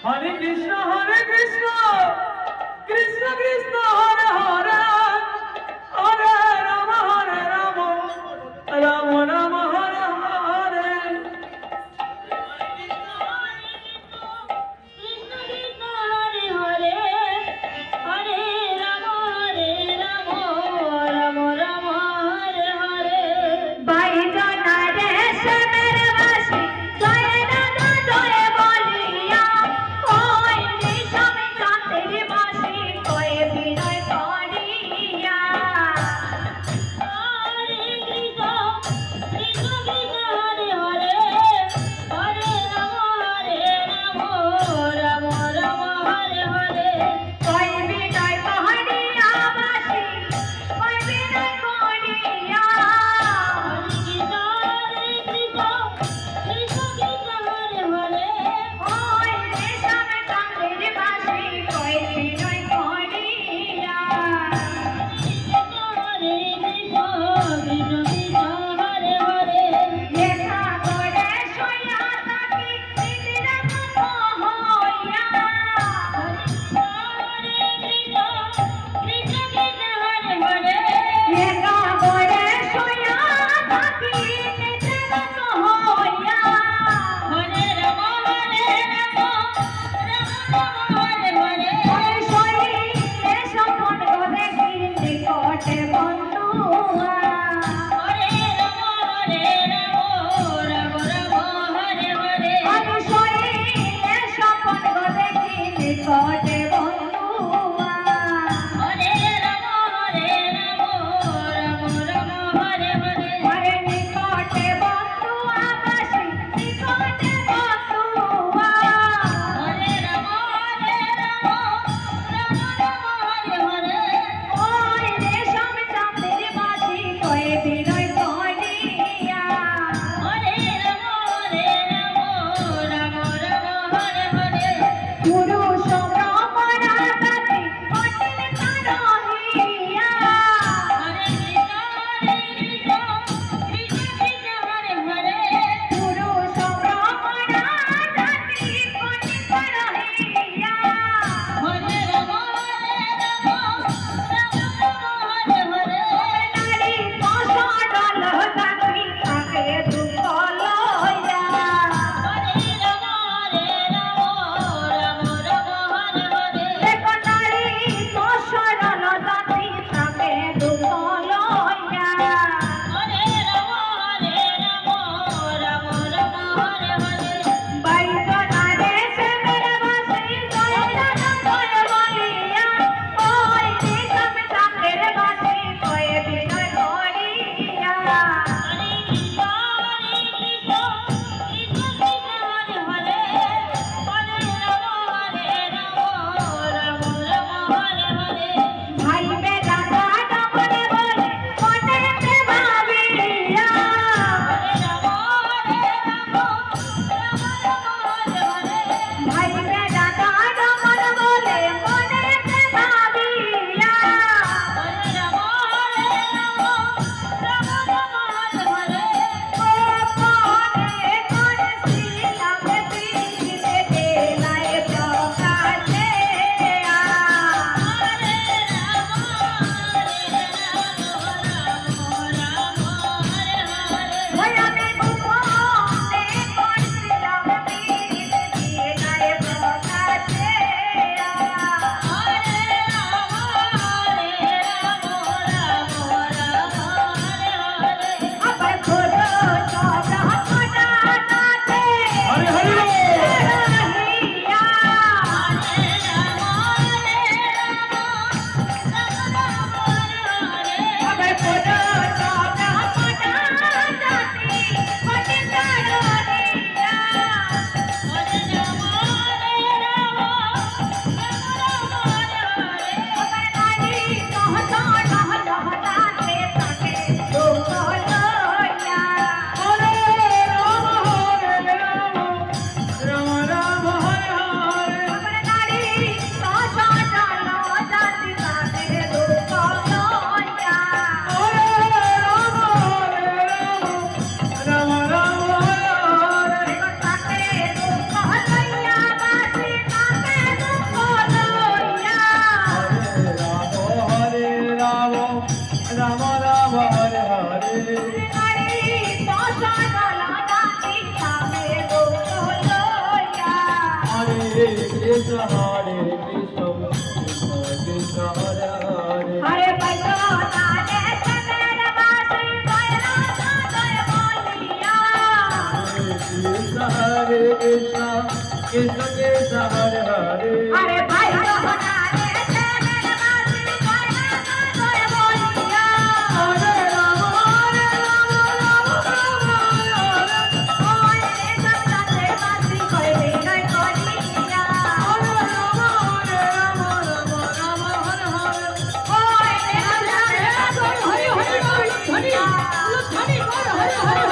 Hare Krishna, Krishna Krishna, Hare Hare, Hare Rama, Rama Rama, Hare Hare. Krishna হরে কৃষ্ণ কৃষ্ণ কৃষ্ণ হরে হরে হরে বৈদ্যনাথে চন্দ্র বাসি কৈলাস জয় বলিয়া কৃষ্ণ হরে কৃষ্ণ কৃষ্ণ কৃষ্ণ হরে হরে হরে বৈদ্যনাথে চন্দ্র বাসি কৈলাস জয় বলিয়া হরে রাম হরে রাম রাম রাম হরে ওরে সত্তাতে বাসি কই বিনয় করিয়া হরে রাম হরে রাম রাম রাম হরে হরে ওরে সত্তাতে বাসি কই বিনয় করিয়া হরে হরে